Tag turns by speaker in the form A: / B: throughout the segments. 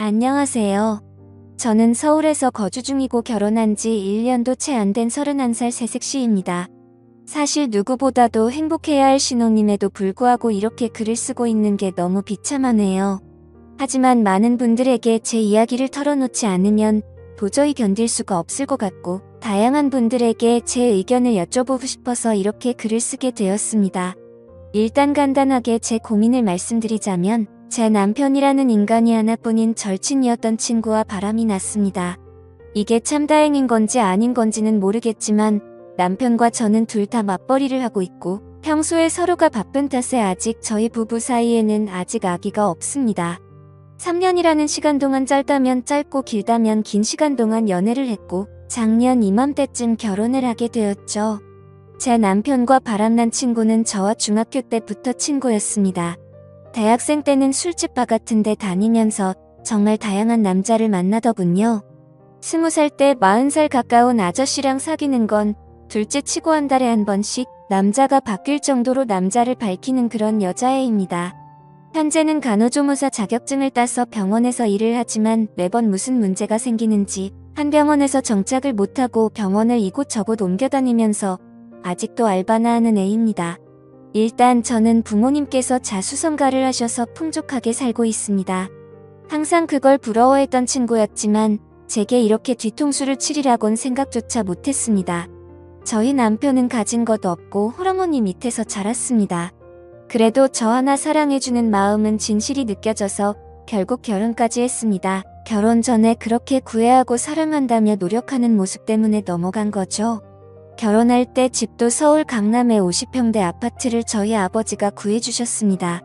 A: 안녕하세요. 저는 서울에서 거주 중이고 결혼한 지 1년도 채 안 된 31살 새색시입니다. 사실 누구보다도 행복해야 할 신혼임에도 불구하고 이렇게 글을 쓰고 있는 게 너무 비참하네요. 하지만 많은 분들에게 제 이야기를 털어놓지 않으면 도저히 견딜 수가 없을 것 같고 다양한 분들에게 제 의견을 여쭤보고 싶어서 이렇게 글을 쓰게 되었습니다. 일단 간단하게 제 고민을 말씀드리자면 제 남편이라는 인간이 하나뿐인 절친이었던 친구와 바람이 났습니다. 이게 참 다행인 건지 아닌 건지는 모르겠지만 남편과 저는 둘 다 맞벌이를 하고 있고 평소에 서로가 바쁜 탓에 아직 저희 부부 사이에는 아직 아기가 없습니다. 3년이라는 시간 동안 짧다면 짧고 길다면 긴 시간 동안 연애를 했고 작년 이맘때쯤 결혼을 하게 되었죠. 제 남편과 바람난 친구는 저와 중학교 때부터 친구였습니다. 대학생 때는 술집 바 같은 데 다니면서 정말 다양한 남자를 만나더군요. 20살 때 40살 가까운 아저씨랑 사귀는 건 둘째 치고 한 달에 한 번씩 남자가 바뀔 정도로 남자를 밝히는 그런 여자애입니다. 현재는 간호조무사 자격증을 따서 병원에서 일을 하지만 매번 무슨 문제가 생기는지 한 병원에서 정착을 못하고 병원을 이곳저곳 옮겨다니면서 아직도 알바나 하는 애입니다. 일단 저는 부모님께서 자수성가를 하셔서 풍족하게 살고 있습니다. 항상 그걸 부러워했던 친구였지만 제게 이렇게 뒤통수를 치리라곤 생각조차 못했습니다. 저희 남편은 가진 것 없고 홀어머니 밑에서 자랐습니다. 그래도 저 하나 사랑해주는 마음은 진실이 느껴져서 결국 결혼까지 했습니다. 결혼 전에 그렇게 구애하고 사랑한다며 노력하는 모습 때문에 넘어간 거죠. 결혼할 때 집도 서울 강남의 50평대 아파트를 저희 아버지가 구해주셨습니다.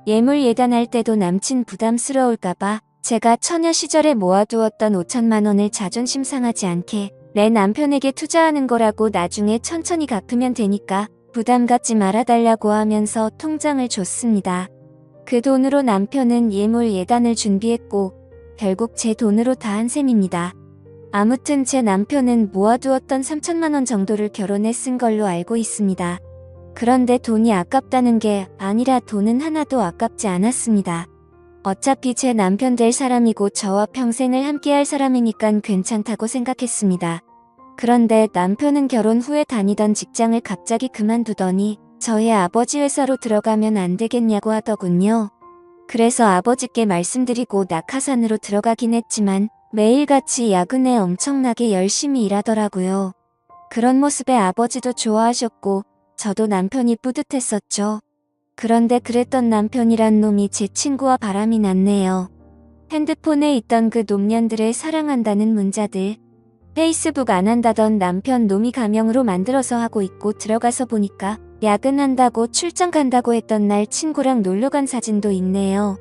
A: 예물 예단할 때도 남친 부담스러울까봐 제가 처녀 시절에 모아두었던 5천만 원을 자존심 상하지 않게 내 남편에게 투자하는 거라고 나중에 천천히 갚으면 되니까 부담 갖지 말아달라고 하면서 통장을 줬습니다. 그 돈으로 남편은 예물 예단을 준비했고 결국 제 돈으로 다 한 셈입니다. 아무튼 제 남편은 모아두었던 3천만 원 정도를 결혼에 쓴 걸로 알고 있습니다. 그런데 돈이 아깝다는 게 아니라 돈은 하나도 아깝지 않았습니다. 어차피 제 남편 될 사람이고 저와 평생을 함께할 사람이니깐 괜찮다고 생각했습니다. 그런데 남편은 결혼 후에 다니던 직장을 갑자기 그만두더니 저희 아버지 회사로 들어가면 안 되겠냐고 하더군요. 그래서 아버지께 말씀드리고 낙하산으로 들어가긴 했지만 매일같이 야근에 엄청나게 열심히 일하더라고요. 그런 모습에 아버지도 좋아하셨고 저도 남편이 뿌듯했었죠. 그런데 그랬던 남편이란 놈이 제 친구와 바람이 났네요. 핸드폰에 있던 그 놈년들의 사랑한다는 문자들. 페이스북 안 한다던 남편 놈이 가명으로 만들어서 하고 있고 들어가서 보니까 야근한다고 출장 간다고 했던 날 친구랑 놀러간 사진도 있네요.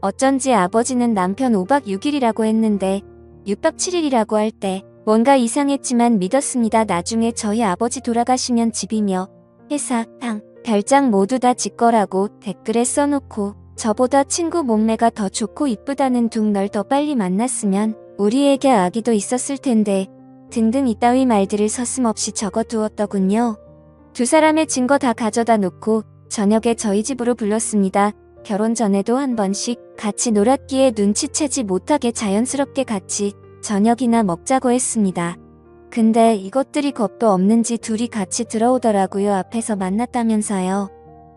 A: 어쩐지 아버지는 남편 5박 6일이라고 했는데 6박 7일이라고 할 때 뭔가 이상했지만 믿었습니다. 나중에 저희 아버지 돌아가시면 집이며 회사, 방, 별장 모두 다 지 거라고 댓글에 써놓고 저보다 친구 몸매가 더 좋고 이쁘다는 둥 널 더 빨리 만났으면 우리에게 아기도 있었을 텐데 등등 이따위 말들을 서슴없이 적어두었더군요. 두 사람의 증거 다 가져다 놓고 저녁에 저희 집으로 불렀습니다. 결혼 전에도 한 번씩 같이 놀았기에 눈치채지 못하게 자연스럽게 같이 저녁이나 먹자고 했습니다. 근데 이것들이 겁도 없는지 둘이 같이 들어오더라고요. 앞에서 만났다면서요.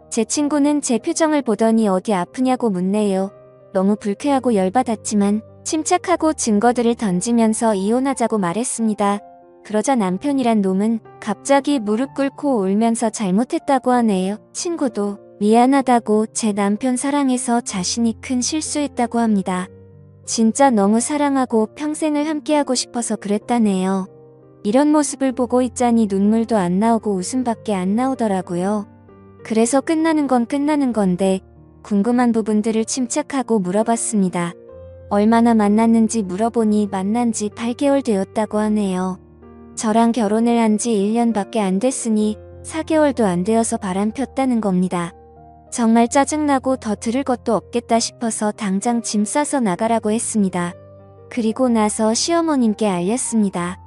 A: 제 친구는 제 표정을 보더니 어디 아프냐고 묻네요. 너무 불쾌하고 열받았지만 침착하고 증거들을 던지면서 이혼하자고 말했습니다. 그러자 남편이란 놈은 갑자기 무릎 꿇고 울면서 잘못했다고 하네요. 친구도 미안하다고 제 남편 사랑해서 자신이 큰 실수했다고 합니다. 진짜 너무 사랑하고 평생을 함께하고 싶어서 그랬다네요. 이런 모습을 보고 있자니 눈물도 안 나오고 웃음밖에 안 나오더라고요. 그래서 끝나는 건 끝나는 건데 궁금한 부분들을 침착하고 물어봤습니다. 얼마나 만났는지 물어보니 만난 지 8개월 되었다고 하네요. 저랑 결혼을 한 지 1년밖에 안 됐으니 4개월도 안 되어서 바람 폈다는 겁니다. 정말 짜증나고 더 들을 것도 없겠다 싶어서 당장 짐 싸서 나가라고 했습니다. 그리고 나서 시어머님께 알렸습니다.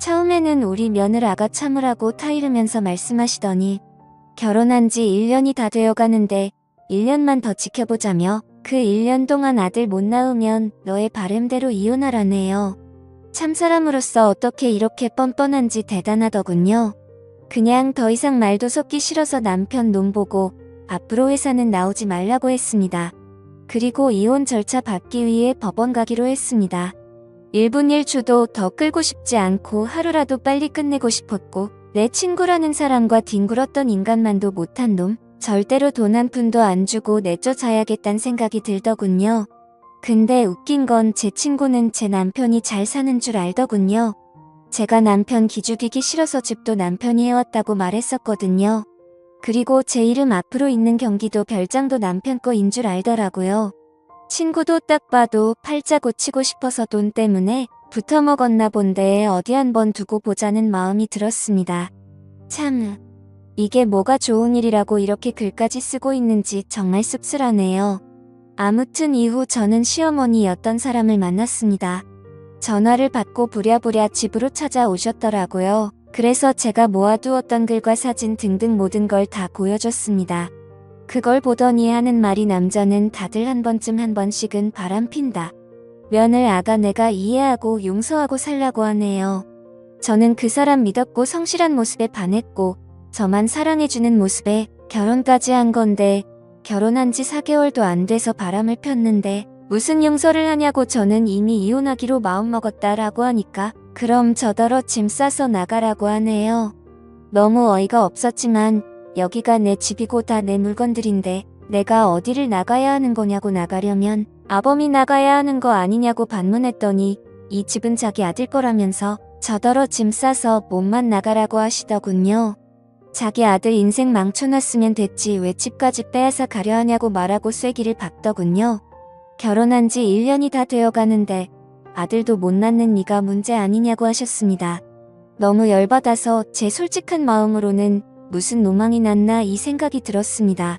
A: 처음에는 우리 며느라가 참으라고 타이르면서 말씀하시더니 결혼한 지 1년이 다 되어 가는데 1년만 더 지켜보자며 그 1년 동안 아들 못 낳으면 너의 바램대로 이혼하라네요. 참사람으로서 어떻게 이렇게 뻔뻔한지 대단하더군요. 그냥 더 이상 말도 섞기 싫어서 남편 놈 보고 앞으로 회사는 나오지 말라고 했습니다. 그리고 이혼 절차 받기 위해 법원 가기로 했습니다. 1분 1초도 더 끌고 싶지 않고 하루라도 빨리 끝내고 싶었고 내 친구라는 사람과 뒹굴었던 인간만도 못한 놈, 절대로 돈 한 푼도 안 주고 내쫓아야겠다는 생각이 들더군요. 근데 웃긴 건 제 친구는 제 남편이 잘 사는 줄 알더군요. 제가 남편 기죽이기 싫어서 집도 남편이 해왔다고 말했었거든요. 그리고 제 이름 앞으로 있는 경기도 별장도 남편 거인 줄 알더라고요. 친구도 딱 봐도 팔자 고치고 싶어서 돈 때문에 붙어먹었나 본데 어디 한번 두고 보자는 마음이 들었습니다. 참, 이게 뭐가 좋은 일이라고 이렇게 글까지 쓰고 있는지 정말 씁쓸하네요. 아무튼 이후 저는 시어머니였던 사람을 만났습니다. 전화를 받고 부랴부랴 집으로 찾아오셨더라고요. 그래서 제가 모아두었던 글과 사진 등등 모든 걸 다 보여줬습니다. 그걸 보더니 하는 말이 남자는 다들 한 번씩은 바람핀다. 면을 아가 내가 이해하고 용서하고 살라고 하네요. 저는 그 사람 믿었고 성실한 모습에 반했고 저만 사랑해주는 모습에 결혼까지 한 건데 결혼한 지 4개월도 안 돼서 바람을 폈는데 무슨 용서를 하냐고 저는 이미 이혼하기로 마음먹었다라고 하니까 그럼 저더러 짐 싸서 나가라고 하네요. 너무 어이가 없었지만 여기가 내 집이고 다 내 물건들인데 내가 어디를 나가야 하는 거냐고 나가려면 아범이 나가야 하는 거 아니냐고 반문했더니 이 집은 자기 아들 거라면서 저더러 짐 싸서 몸만 나가라고 하시더군요. 자기 아들 인생 망쳐놨으면 됐지 왜 집까지 빼앗아 가려 하냐고 말하고 쐐기를 박더군요. 결혼한 지 1년이 다 되어가는데 아들도 못 낳는 네가 문제 아니냐고 하셨습니다. 너무 열받아서 제 솔직한 마음으로는 무슨 노망이 났나 이 생각이 들었습니다.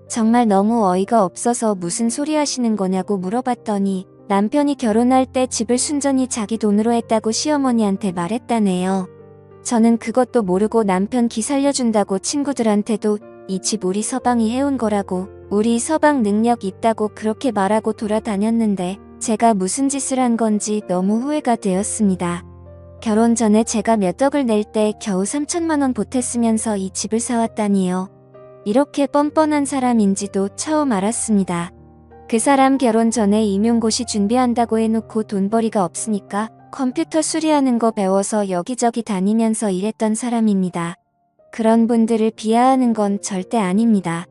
A: 정말 너무 어이가 없어서 무슨 소리 하시는 거냐고 물어봤더니 남편이 결혼할 때 집을 순전히 자기 돈으로 했다고 시어머니한테 말했다네요. 저는 그것도 모르고 남편 기 살려준다고 친구들한테도 이 집 우리 서방이 해온 거라고 우리 서방 능력 있다고 그렇게 말하고 돌아다녔는데 제가 무슨 짓을 한 건지 너무 후회가 되었습니다. 결혼 전에 제가 몇 억을 낼 때 겨우 3천만 원 보탰으면서 이 집을 사왔다니요. 이렇게 뻔뻔한 사람인지도 처음 알았습니다. 그 사람 결혼 전에 임용고시 준비한다고 해놓고 돈벌이가 없으니까 컴퓨터 수리하는 거 배워서 여기저기 다니면서 일했던 사람입니다. 그런 분들을 비하하는 건 절대 아닙니다.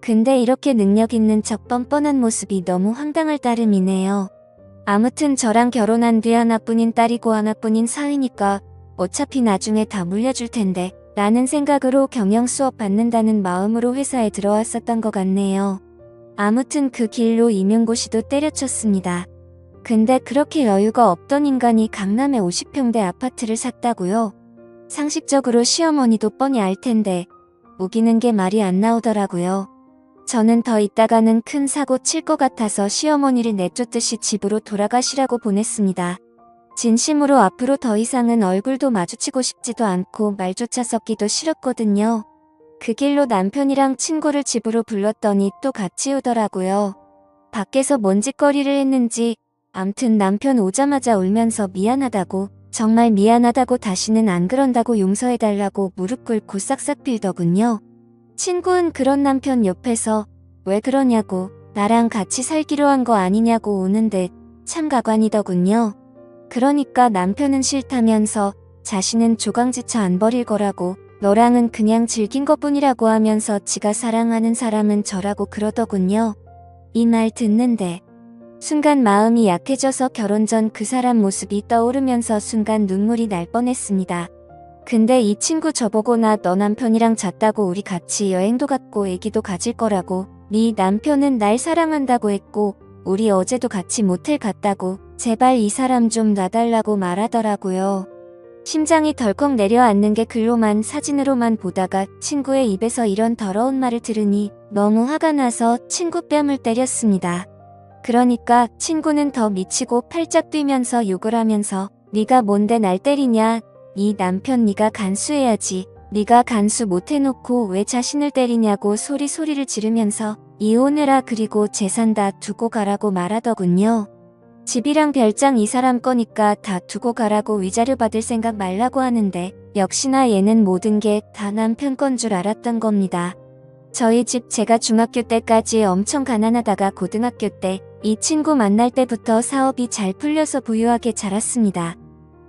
A: 근데 이렇게 능력 있는 척 뻔뻔한 모습이 너무 황당할 따름이네요. 아무튼 저랑 결혼한 뒤 하나뿐인 딸이고 하나뿐인 사위니까 어차피 나중에 다 물려줄 텐데 라는 생각으로 경영 수업 받는다는 마음으로 회사에 들어왔었던 것 같네요. 아무튼 그 길로 임용고시도 때려쳤습니다. 근데 그렇게 여유가 없던 인간이 강남에 50평대 아파트를 샀다고요? 상식적으로 시어머니도 뻔히 알 텐데 우기는 게 말이 안 나오더라고요. 저는 더 있다가는 큰 사고 칠 것 같아서 시어머니를 내쫓듯이 집으로 돌아가시라고 보냈습니다. 진심으로 앞으로 더 이상은 얼굴도 마주치고 싶지도 않고 말조차 섞기도 싫었거든요. 그 길로 남편이랑 친구를 집으로 불렀더니 또 같이 오더라고요. 밖에서 뭔 짓거리를 했는지 암튼 남편 오자마자 울면서 미안하다고 정말 미안하다고 다시는 안 그런다고 용서해달라고 무릎 꿇고 싹싹 빌더군요. 친구는 그런 남편 옆에서 왜 그러냐고 나랑 같이 살기로 한 거 아니냐고 우는데 참 가관이더군요. 그러니까 남편은 싫다면서 자신은 조강지처 안 버릴 거라고 너랑은 그냥 즐긴 것뿐이라고 하면서 지가 사랑하는 사람은 저라고 그러더군요. 이 말 듣는데 순간 마음이 약해져서 결혼 전 그 사람 모습이 떠오르면서 순간 눈물이 날 뻔했습니다. 근데 이 친구 저보고 나 너 남편이랑 잤다고 우리 같이 여행도 갔고 애기도 가질 거라고 네 남편은 날 사랑한다고 했고 우리 어제도 같이 모텔 갔다고 제발 이 사람 좀 놔달라고 말하더라고요. 심장이 덜컥 내려앉는 게 글로만 사진으로만 보다가 친구의 입에서 이런 더러운 말을 들으니 너무 화가 나서 친구 뺨을 때렸습니다. 그러니까 친구는 더 미치고 팔짝 뛰면서 욕을 하면서 네가 뭔데 날 때리냐? 네 남편 네가 간수해야지. 네가 간수 못해놓고 왜 자신을 때리냐고 소리를 지르면서 이혼해라 그리고 재산 다 두고 가라고 말하더군요. 집이랑 별장 이 사람 거니까 다 두고 가라고 위자료 받을 생각 말라고 하는데 역시나 얘는 모든 게 다 남편 건 줄 알았던 겁니다. 저희 집 제가 중학교 때까지 엄청 가난하다가 고등학교 때 이 친구 만날 때부터 사업이 잘 풀려서 부유하게 자랐습니다.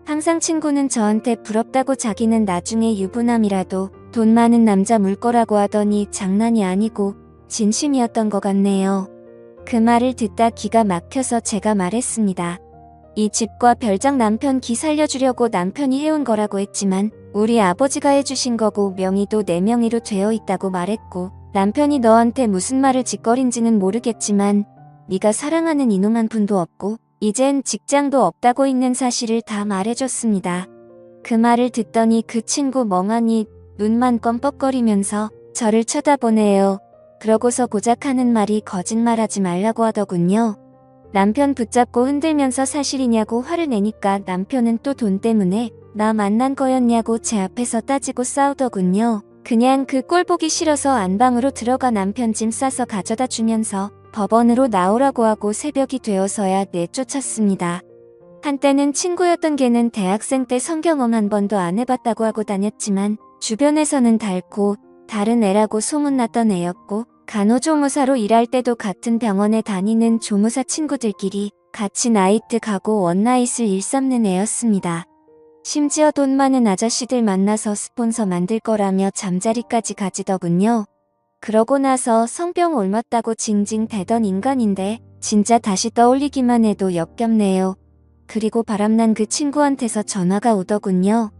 A: 항상 친구는 저한테 부럽다고 자기는 나중에 유부남이라도 돈 많은 남자 물 거라고 하더니 장난이 아니고 진심이었던 것 같네요. 그 말을 듣다 기가 막혀서 제가 말했습니다. 이 집과 별장 남편 기 살려주려고 남편이 해온 거라고 했지만 우리 아버지가 해주신 거고 명의도 내 명의로 되어 있다고 말했고 남편이 너한테 무슨 말을 짓거린지는 모르겠지만 네가 사랑하는 이놈 한 푼도 없고 이젠 직장도 없다고 있는 사실을 다 말해줬습니다. 그 말을 듣더니 그 친구 멍하니 눈만 껌뻑거리면서 저를 쳐다보네요. 그러고서 고작 하는 말이 거짓말하지 말라고 하더군요. 남편 붙잡고 흔들면서 사실이냐고 화를 내니까 남편은 또 돈 때문에 나 만난 거였냐고 제 앞에서 따지고 싸우더군요. 그냥 그 꼴 보기 싫어서 안방으로 들어가 남편 짐 싸서 가져다 주면서 법원으로 나오라고 하고 새벽이 되어서야 내쫓았습니다. 한때는 친구였던 걔는 대학생 때 성경험 한 번도 안 해봤다고 하고 다녔지만 주변에서는 닳고 다른 애라고 소문났던 애였고 간호조무사로 일할 때도 같은 병원에 다니는 조무사 친구들끼리 같이 나이트 가고 원나잇을 일삼는 애였습니다. 심지어 돈 많은 아저씨들 만나서 스폰서 만들 거라며 잠자리까지 가지더군요. 그러고 나서 성병 옮았다고 징징 대던 인간인데 진짜 다시 떠올리기만 해도 역겹네요. 그리고 바람난 그 친구한테서 전화가 오더군요.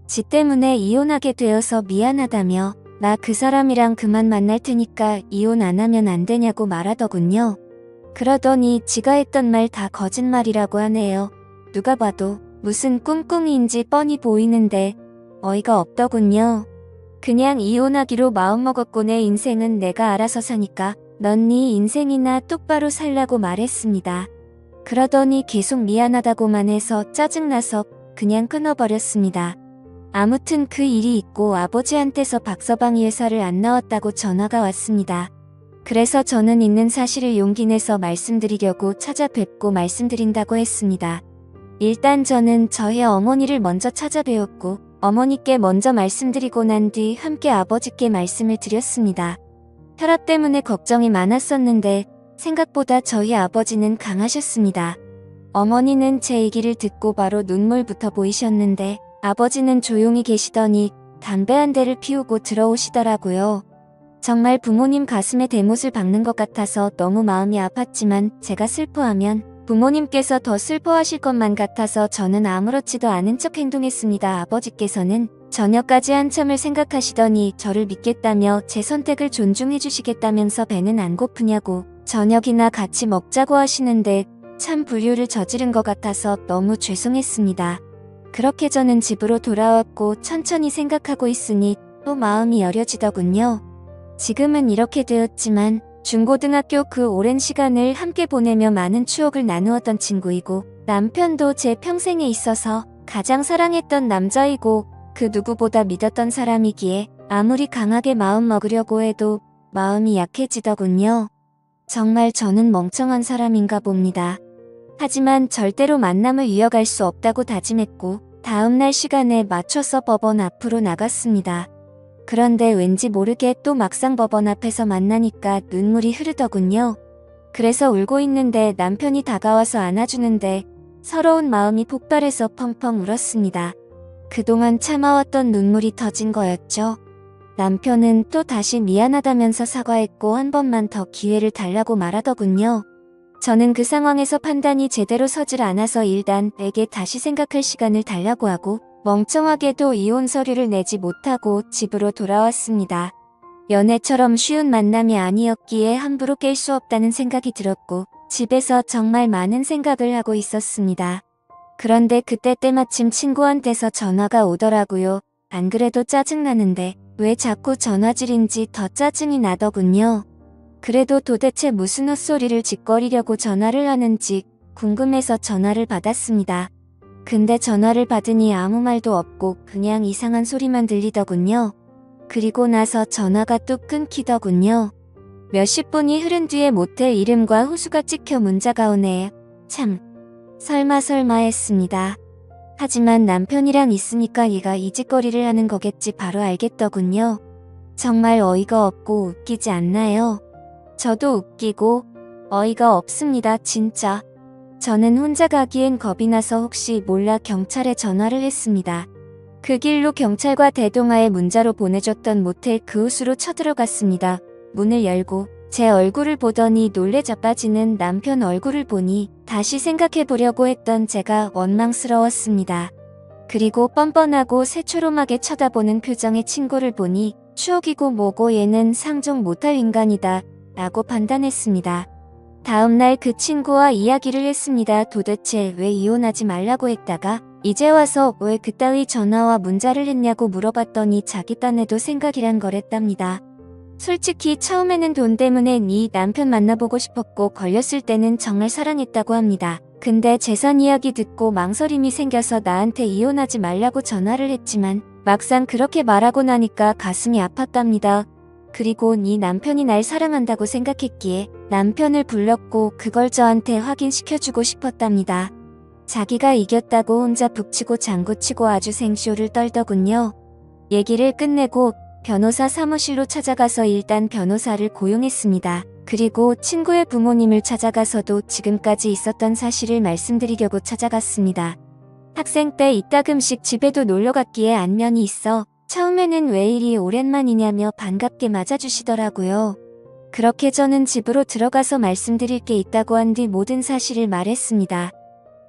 A: 지 때문에 이혼하게 되어서 미안하다며 나 그 사람이랑 그만 만날 테니까 이혼 안 하면 안 되냐고 말하더군요. 그러더니 지가 했던 말 다 거짓말이라고 하네요. 누가 봐도 무슨 꿍꿍이인지 뻔히 보이는데 어이가 없더군요. 그냥 이혼하기로 마음먹었고 내 인생은 내가 알아서 사니까 넌 네 인생이나 똑바로 살라고 말했습니다. 그러더니 계속 미안하다고만 해서 짜증나서 그냥 끊어버렸습니다. 아무튼 그 일이 있고 아버지한테서 박서방이 회사를 안 나왔다고 전화가 왔습니다. 그래서 저는 있는 사실을 용기 내서 말씀드리려고 찾아뵙고 말씀드린다고 했습니다. 일단 저는 저희 어머니를 먼저 찾아뵈었고 어머니께 먼저 말씀드리고 난 뒤 함께 아버지께 말씀을 드렸습니다. 혈압 때문에 걱정이 많았었는데 생각보다 저희 아버지는 강하셨습니다. 어머니는 제 얘기를 듣고 바로 눈물부터 보이셨는데 아버지는 조용히 계시더니 담배 한 대를 피우고 들어오시더라고요. 정말 부모님 가슴에 대못을 박는 것 같아서 너무 마음이 아팠지만 제가 슬퍼하면 부모님께서 더 슬퍼하실 것만 같아서 저는 아무렇지도 않은 척 행동했습니다. 아버지께서는 저녁까지 한참을 생각하시더니 저를 믿겠다며 제 선택을 존중해 주시겠다면서 배는 안 고프냐고 저녁이나 같이 먹자고 하시는데 참 불효를 저지른 것 같아서 너무 죄송했습니다. 그렇게 저는 집으로 돌아왔고 천천히 생각하고 있으니 또 마음이 여려지더군요. 지금은 이렇게 되었지만 중고등학교 그 오랜 시간을 함께 보내며 많은 추억을 나누었던 친구이고 남편도 제 평생에 있어서 가장 사랑했던 남자이고 그 누구보다 믿었던 사람이기에 아무리 강하게 마음 먹으려고 해도 마음이 약해지더군요. 정말 저는 멍청한 사람인가 봅니다. 하지만 절대로 만남을 이어갈 수 없다고 다짐했고 다음날 시간에 맞춰서 법원 앞으로 나갔습니다. 그런데 왠지 모르게 또 막상 법원 앞에서 만나니까 눈물이 흐르더군요. 그래서 울고 있는데 남편이 다가와서 안아주는데 서러운 마음이 폭발해서 펑펑 울었습니다. 그동안 참아왔던 눈물이 터진 거였죠. 남편은 또 다시 미안하다면서 사과했고 한 번만 더 기회를 달라고 말하더군요. 저는 그 상황에서 판단이 제대로 서질 않아서 일단에게 다시 생각할 시간을 달라고 하고 멍청하게도 이혼 서류를 내지 못하고 집으로 돌아왔습니다. 연애처럼 쉬운 만남이 아니었기에 함부로 깰 수 없다는 생각이 들었고 집에서 정말 많은 생각을 하고 있었습니다. 그런데 그때 때마침 친구한테서 전화가 오더라고요. 안 그래도 짜증나는데 왜 자꾸 전화질인지 더 짜증이 나더군요. 그래도 도대체 무슨 헛소리를 짓거리려고 전화를 하는지 궁금해서 전화를 받았습니다. 근데 전화를 받으니 아무 말도 없고 그냥 이상한 소리만 들리더군요. 그리고 나서 전화가 뚝 끊기더군요. 몇십 분이 흐른 뒤에 모텔 이름과 호수가 찍혀 문자가 오네. 참, 설마 했습니다. 하지만 남편이랑 있으니까 얘가 이 짓거리를 하는 거겠지 바로 알겠더군요. 정말 어이가 없고 웃기지 않나요? 저도 웃기고 어이가 없습니다, 진짜. 저는 혼자 가기엔 겁이 나서 혹시 몰라 경찰에 전화를 했습니다. 그 길로 경찰과 대동하에 문자로 보내줬던 모텔 그 호수로 쳐들어갔습니다. 문을 열고 제 얼굴을 보더니 놀래 자빠지는 남편 얼굴을 보니 다시 생각해보려고 했던 제가 원망스러웠습니다. 그리고 뻔뻔하고 새초롬하게 쳐다보는 표정의 친구를 보니 추억이고 뭐고 얘는 상종 못할 인간이다 라고 판단했습니다. 다음날 그 친구와 이야기를 했습니다. 도대체 왜 이혼하지 말라고 했다가 이제 와서 왜 그따위 전화와 문자를 했냐고 물어봤더니 자기 딴에도 생각이란 거랬답니다. 솔직히 처음에는 돈 때문에 네 남편 만나보고 싶었고 걸렸을 때는 정말 사랑했다고 합니다. 근데 재산 이야기 듣고 망설임이 생겨서 나한테 이혼하지 말라고 전화를 했지만 막상 그렇게 말하고 나니까 가슴이 아팠답니다. 그리고 네 남편이 날 사랑한다고 생각했기에 남편을 불렀고 그걸 저한테 확인시켜주고 싶었답니다. 자기가 이겼다고 혼자 북치고 장구치고 아주 생쇼를 떨더군요. 얘기를 끝내고 변호사 사무실로 찾아가서 일단 변호사를 고용했습니다. 그리고 친구의 부모님을 찾아가서도 지금까지 있었던 사실을 말씀드리려고 찾아갔습니다. 학생 때 이따금씩 집에도 놀러갔기에 안면이 있어 처음에는 왜 이리 오랜만이냐며 반갑게 맞아주시더라고요. 그렇게 저는 집으로 들어가서 말씀드릴 게 있다고 한 뒤 모든 사실을 말했습니다.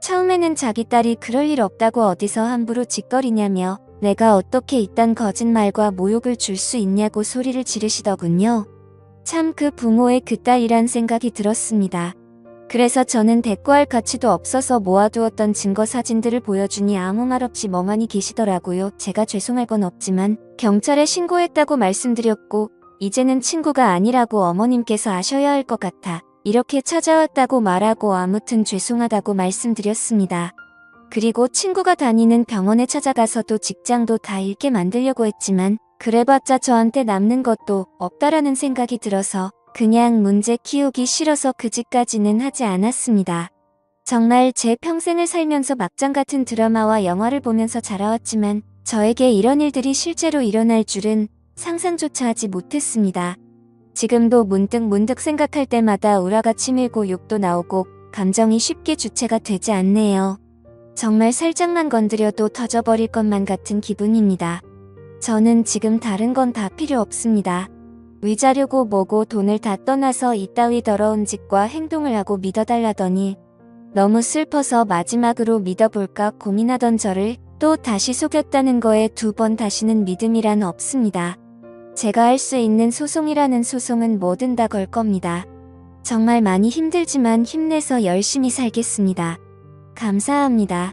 A: 처음에는 자기 딸이 그럴 일 없다고 어디서 함부로 짓거리냐며 내가 어떻게 이딴 거짓말과 모욕을 줄 수 있냐고 소리를 지르시더군요. 참 그 부모의 그 딸이란 생각이 들었습니다. 그래서 저는 대꾸할 가치도 없어서 모아두었던 증거 사진들을 보여주니 아무 말 없이 멍하니 계시더라고요. 제가 죄송할 건 없지만 경찰에 신고했다고 말씀드렸고 이제는 친구가 아니라고 어머님께서 아셔야 할 것 같아 이렇게 찾아왔다고 말하고 아무튼 죄송하다고 말씀드렸습니다. 그리고 친구가 다니는 병원에 찾아가서도 직장도 다 잃게 만들려고 했지만 그래봤자 저한테 남는 것도 없다라는 생각이 들어서 그냥 문제 키우기 싫어서 그 짓까지는 하지 않았습니다. 정말 제 평생을 살면서 막장 같은 드라마와 영화를 보면서 자라왔지만 저에게 이런 일들이 실제로 일어날 줄은 상상조차 하지 못했습니다. 지금도 문득 생각할 때마다 우라가 치밀고 욕도 나오고 감정이 쉽게 주체가 되지 않네요. 정말 살짝만 건드려도 터져버릴 것만 같은 기분입니다. 저는 지금 다른 건 다 필요 없습니다. 위자료고 뭐고 돈을 다 떠나서 이따위 더러운 짓과 행동을 하고 믿어달라더니 너무 슬퍼서 마지막으로 믿어볼까 고민하던 저를 또 다시 속였다는 거에 2번 다시는 믿음이란 없습니다. 제가 할 수 있는 소송이라는 소송은 뭐든 다 걸 겁니다. 정말 많이 힘들지만 힘내서 열심히 살겠습니다. 감사합니다.